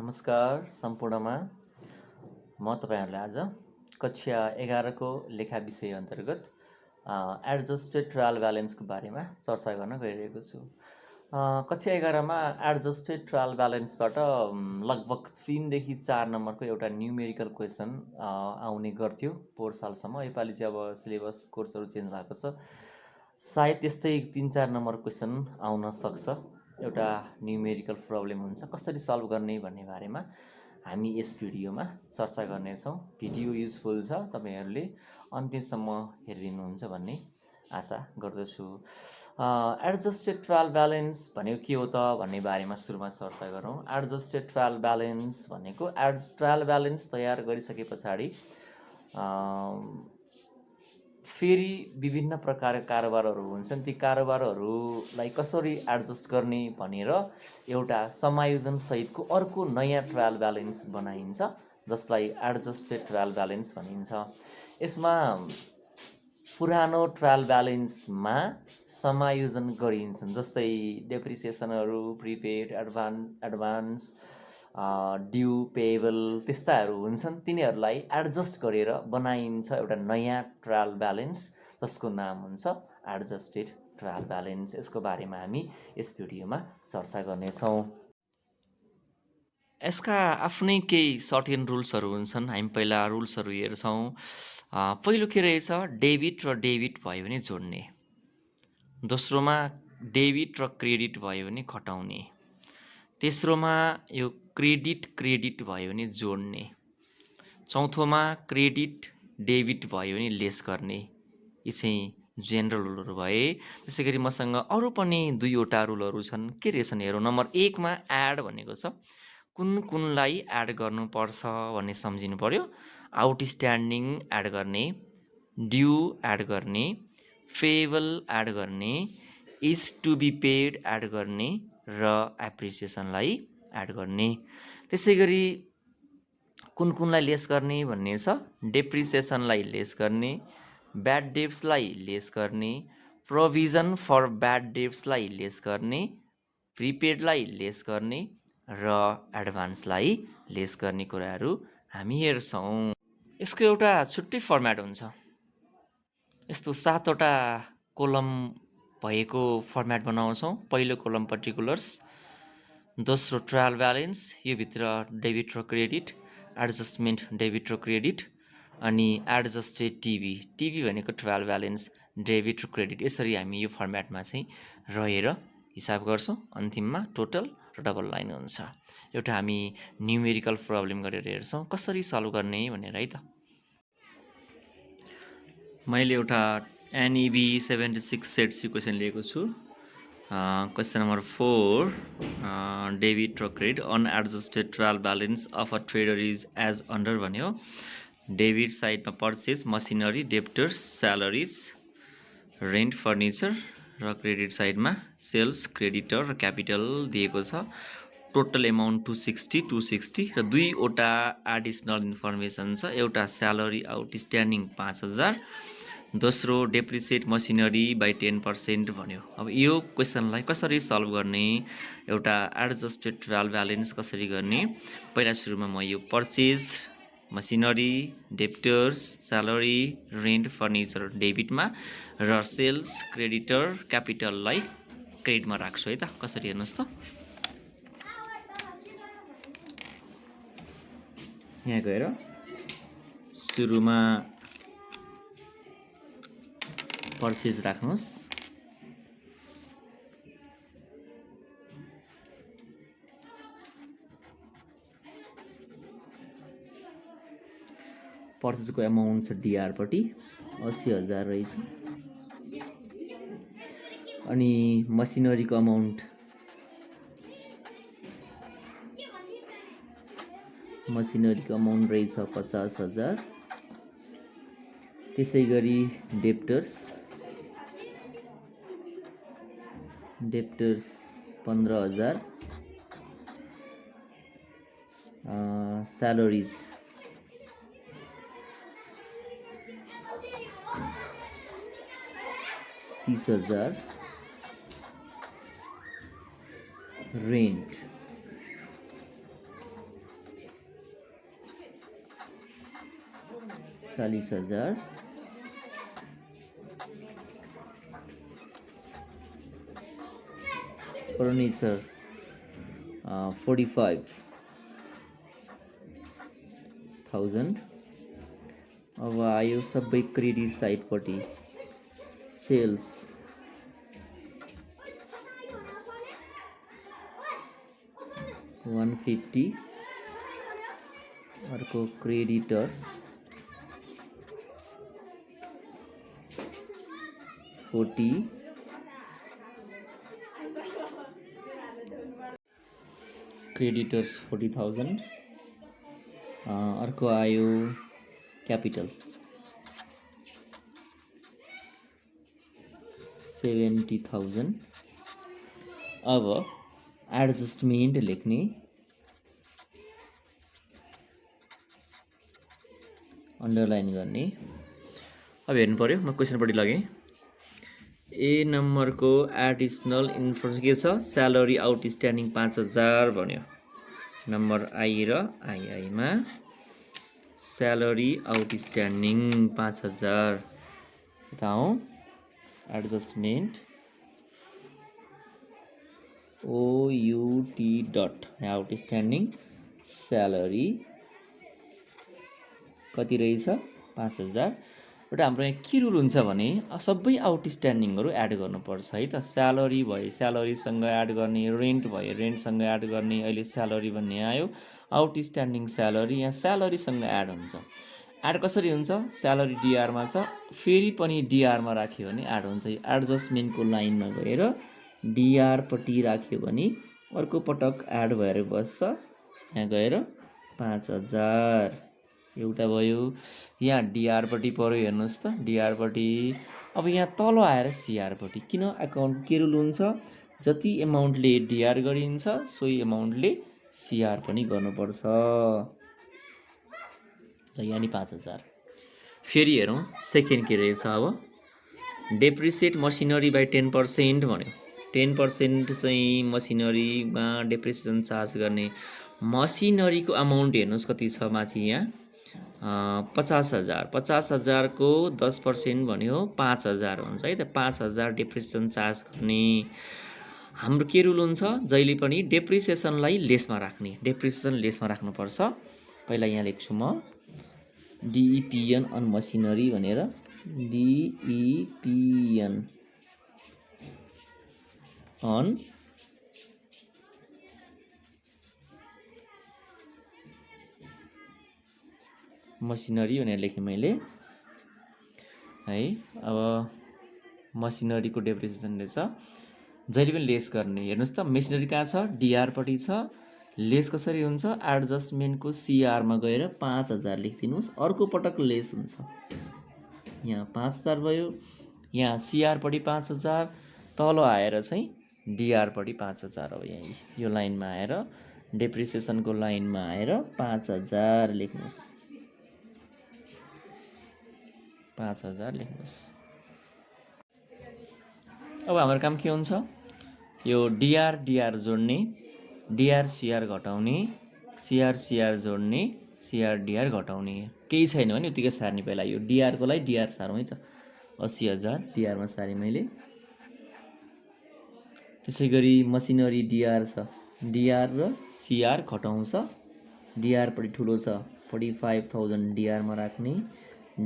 नमस्कार सम्पूर्णमा म तपाईँहरूलाई आज कक्षा 11 को लेखा विषय अन्तर्गत एडजस्टेड ट्रायल ब्यालेन्सको बारेमा चर्चा गर्न गइरहेको छु। कक्षा 11 मा एडजस्टेड ट्रायल ब्यालेन्सबाट लगभग 3 देखि 4 नम्बरको एउटा न्युमेरिकल क्वेसन आउने गर्थ्यो पोहोर सालसम्म। योपालि चाहिँ अब सिलेबस कोर्सहरू चेन्ज भएको छ, सायद त्यस्तै 3-4 नम्बर क्वेसन आउन सक्छ। एउटा न्युमेरिकल प्रब्लम हुन्छ, कसरी सल्भ गर्ने भन्ने बारेमा हामी यस भिडियोमा चर्चा गर्नेछौँ। भिडियो युजफुल छ, तपाईँहरूले अन्त्यसम्म हेरिदिनुहुन्छ भन्ने आशा गर्दछु। एडजस्टेड ट्रायल ब्यालेन्स भनेको के हो त भन्ने बारेमा सुरुमा चर्चा गरौँ। एडजस्टेड ट्रायल ब्यालेन्स भनेको ट्रायल ब्यालेन्स तयार गरिसके पछाडि फेरि विभिन्न प्रकारका कारोबारहरू हुन्छन्, ती कारोबारहरूलाई कसरी एडजस्ट गर्ने भनेर एउटा समायोजन सहितको अर्को नयाँ ट्रायल ब्यालेन्स बनाइन्छ, जसलाई एडजस्टेड ट्रायल ब्यालेन्स भनिन्छ। यसमा पुरानो ट्रायल ब्यालेन्समा समायोजन गरिन्छन्, जस्तै डेप्रिसिएसनहरू, प्रिपेड, एडभान्स, ड्यू, पेएबल त्यस्ताहरू हुन्छन्, तिनीहरूलाई एडजस्ट गरेर बनाइन्छ एउटा नयाँ ट्रायल ब्यालेन्स, जसको नाम हुन्छ एडजस्टेड ट्रायल ब्यालेन्स। यसको बारेमा हामी यस भिडियोमा चर्चा गर्नेछौँ। यसका आफ्नै केही सर्ट एन्ड रुल्सहरू हुन्छन्, हामी पहिला रुल्सहरू हेर्छौँ। पहिलो के रहेछ, डेबिट र डेबिट भयो भने जोड्ने, दोस्रोमा डेबिट र क्रेडिट भयो भने घटाउने, तेस्रोमा यो क्रेडिट भयो भने जोड्ने, चौथोमा क्रेडिट डेबिट भयो भने लेस गर्ने। यी चाहिँ जेनरल रुलहरू भए। त्यसै गरी मसँग अरू पनि 2वटा रुलहरू छन्। के रहेछन् हेरौँ। नम्बर 1 मा एड भनेको छ, कुनलाई एड गर्नुपर्छ भन्ने सम्झिनु पर्यो। आउटस्ट्यान्डिङ एड गर्ने, ड्यू एड गर्ने, पेएबल एड गर्ने, is to be paid add गर्ने र एप्रिसिएसनलाई एड गर्ने। त्यसै गरी कुनलाई लेस गर्ने भन्ने छ, डेप्रिसिएसनलाई लेस गर्ने, ब्याड डेब्ट्सलाई लेस गर्ने, प्रोभिजन फर ब्याड डेब्ट्सलाई लेस गर्ने, प्रिपेडलाई लेस गर्ने र एडभान्सलाई लेस गर्ने कुराहरू हामी हेर्छौँ। यसको एउटा छुट्टै फर्मेट हुन्छ। यस्तो 7वटा कोलम भएको फर्मेट बनाउँछौँ। पहिलो कोलम पर्टिकुलर्स, दोस्रो ट्रायल ब्यालेन्स, यो भित्र डेबिट र क्रेडिट, एडजस्टमेन्ट डेबिट र क्रेडिट, अनि एडजस्टेड टिभी भनेको ट्रायल ब्यालेन्स, डेबिट र क्रेडिट। यसरी हामी यो फर्मेटमा चाहिँ रहेर हिसाब गर्छौँ। अन्तिममा टोटल र डबल लाइन हुन्छ। एउटा हामी न्युमेरिकल प्रब्लम गरेर हेर्छौँ कसरी सल्भ गर्ने भनेर है त। मैले एउटा NEB 76 सेट क्वेसन लिएको छु। क्वेसन नम्बर 4, डेबिट र credit unadjusted trial balance of a trader is as under भन्यो। डेबिट साइडमा purchase, machinery, debtors, salaries, rent, furniture र क्रेडिट साइडमा सेल्स, क्रेडिटर र क्यापिटल दिएको छ। टोटल एमाउन्ट 260 र 2वटा एडिसनल इन्फर्मेसन छ। एउटा स्यालेरी आउटस्ट्यान्डिङ 5000, दोस्रो डेप्रिसिएट मसिनरी बाई 10% भन्यो। अब यो क्वेसनलाई कसरी सल्भ गर्ने, एउटा एडजस्टेड ट्रायल ब्यालेन्स कसरी गर्ने। पहिला सुरुमा म यो purchase, machinery, debtors, salary, rent, furniture डेबिटमा र सेल्स, क्रेडिटर, क्यापिटललाई क्रेडिटमा राख्छु है त। कसरी हेर्नुहोस् त, यहाँ गएर सुरुमा पर्चेज राख्नुहोस्, पर्चेजको एमाउन्ट छ डिआर पट्टि 80,000 रहेछ। अनि मसिनरीको अमाउन्ट रहेछ 50,000। त्यसै गरी डेप्टर्स 15,000, स्यालेरिज 30,000, रेन्ट 40,000 फर्निचर 45,000 अब आयो सबै क्रेडिट साइडपट्टि सेल्स 150 अर्को क्रेडिटर्स 40 क्रेडिटर्स 40,000 अर्को आयो क्यापिटल 70,000 अब एडजस्टमेन्ट लेख्ने अन्डरलाइन गर्ने अब हेर्नु पर्यो म क्वेसनपट्टि लगेँ ए नम्बरको एडिसनल इन्फर्मेसन के छ स्यालेरी आउटस्ट्यान्डिङ 5,000 भन्यो नम्बर आई र आईमा स्यालेरी आउटस्ट्यान्डिङ 5,000 यता हो adjustment OUT dot outstanding salary कति रहेछ 5,000 एउटा हाम्रो यहाँ के रुल हुन्छ भने सबै आउटस्ट्यान्डिङहरू एड गर्नुपर्छ है त स्यालेरी भयो स्यालेरीसँग एड गर्ने रेन्ट भयो रेन्टसँग एड गर्ने अहिले स्यालेरी भन्ने आयो आउटस्ट्यान्डिङ स्यालेरी यहाँ स्यालेरीसँग एड हुन्छ एड कसरी हुन्छ स्यालेरी डिआरमा छ फेरि पनि डिआरमा राख्यो भने एड हुन्छ एडजस्टमेन्टको लाइनमा गएर डिआरपट्टि राख्यो भने अर्को पटक एड भएर बस्छ यहाँ गएर 5,000 एउटा भयो यहाँ डिआरपट्टि पऱ्यो हेर्नुहोस् त डिआरपट्टि अब यहाँ तल आएर सिआरपट्टि किन एकाउन्ट के रुल हुन्छ जति एमाउन्टले डिआर गरिन्छ सोही एमाउन्टले सिआर पनि गर्नुपर्छ र यहाँ नि 5,000 फेरि हेरौँ सेकेन्ड के रहेछ अब डेप्रिसिएट मसिनरी बाई 10% भन्यो 10% चाहिँ मसिनरीमा डेप्रिसिएसन चार्ज गर्ने मसिनरीको अमाउन्ट हेर्नुहोस् कति छ माथि यहाँ 50,000 को 10% भन्यो 5,000 हुन्छ है त 5,000 डेप्रिसिएसन चार्ज गर्ने हाम्रो के रुल हुन्छ जहिले पनि डेप्रिसिएसनलाई लेसमा राख्ने डेप्रिसिएसन लेसमा राख्नुपर्छ पहिला यहाँ लेख्छु म डिइपिएन अन मसिनरी भनेर डिइपिएन अन मसिनरी भनेर लेखेँ मैले है अब मसिनरीको डेप्रिसिएसन रहेछ जहिले पनि लेस गर्ने हेर्नुहोस् त मेसिनरी कहाँ छ डिआरपट्टि छ लेस कसरी हुन्छ एडजस्टमेन्टको सिआरमा गएर 5,000 लेखिदिनुहोस् अर्को पटक लेस हुन्छ यहाँ 5,000 भयो यहाँ सिआरपट्टि 5,000 तल आएर चाहिँ डिआरपट्टि 5,000 हो यहाँ यो लाइनमा आएर डेप्रिसिएसनको लाइनमा आएर 5,000 लेख्नुहोस् 5,000 लेख्नुहोस् अब हाम्रो काम के हुन्छ यो डिआर जोड्ने डिआर सिआर घटाउने सिआर जोड्ने सिआर डिआर घटाउने केही छैन भने उतिकै सार्ने पहिला यो डिआरको लागि डिआर सारौँ है त 80,000 डिआरमा सारेँ मैले त्यसै गरी मसिनरी डिआर छ डिआर र सिआर घटाउँछ डिआरपट्टि ठुलो छ 45,000 डिआरमा राख्ने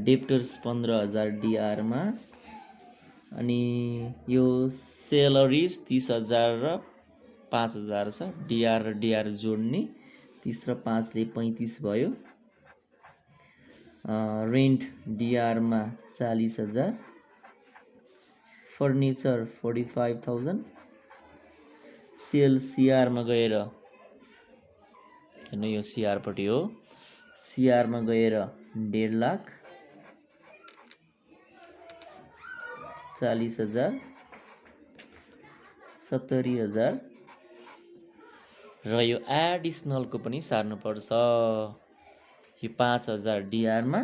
डेप्टर्स 15,000 डिआरमा अनि यो सेलरिज 30,000 र 5,000 छ डिआर र डिआर जोड्ने 30 र 5 ले 35 भयो रेन्ट डिआरमा 40,000 फर्निचर 45,000 सेल सिआरमा गएर हेर्नु यो सिआरपट्टि हो सिआरमा गएर 1.5 लाख 40,000 70,000 र यो एडिसनलको पनि सार्नुपर्छ यो 5,000 डिआरमा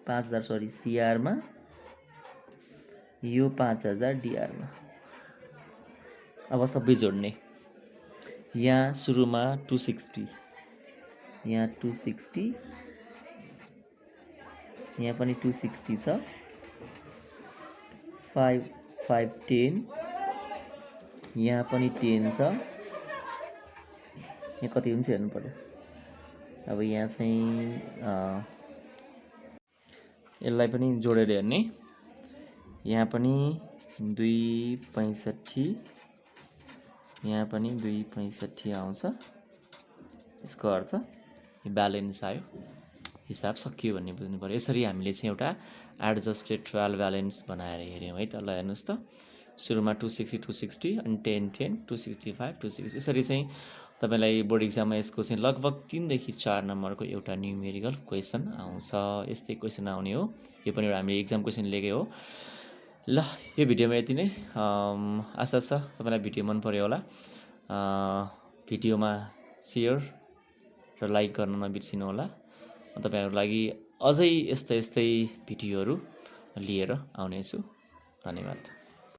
5,000 सरी सिआरमा यो 5,000 डिआरमा अब सबै जोड्ने यहाँ सुरुमा 260 यहाँ 260 यहाँ पनि 260 छ, 5 5 10, यहाँ पनि 10 छ, यहाँ कति हुन्छ हेर्नु पर्यो। अब यहाँ चाहिँ यसलाई पनि जोडेर हेर्ने, यहाँ पनि 265, यहाँ पनि 265 आउँछ। यसको अर्थ ब्यालेन्स आयो, हिसाब सकियो भन्ने बुझ्नु पर्यो। यसरी हामीले चाहिँ एउटा एडजस्टेड ट्रायल ब्यालेन्स बनाएर हेऱ्यौँ है त। ल हेर्नुहोस् त, सुरुमा 260 260 अनि 10 10 265 260, यसरी चाहिँ तपाईँलाई बोर्ड इक्जाममा यसको चाहिँ लगभग 3 देखि 4 नम्बरको एउटा न्युमेरिकल क्वेसन आउँछ। यस्तै क्वेसन आउने हो, यो पनि एउटा हामीले इक्जाम क्वेसन लिएकै हो। ल यो भिडियोमा यति नै, आशा छ तपाईँलाई भिडियो मन पर्यो होला। भिडियोमा सेयर र लाइक गर्न नबिर्सिनु होला। तपाईँहरूको लागि अझै यस्तै भिडियोहरू लिएर आउनेछु। धन्यवाद।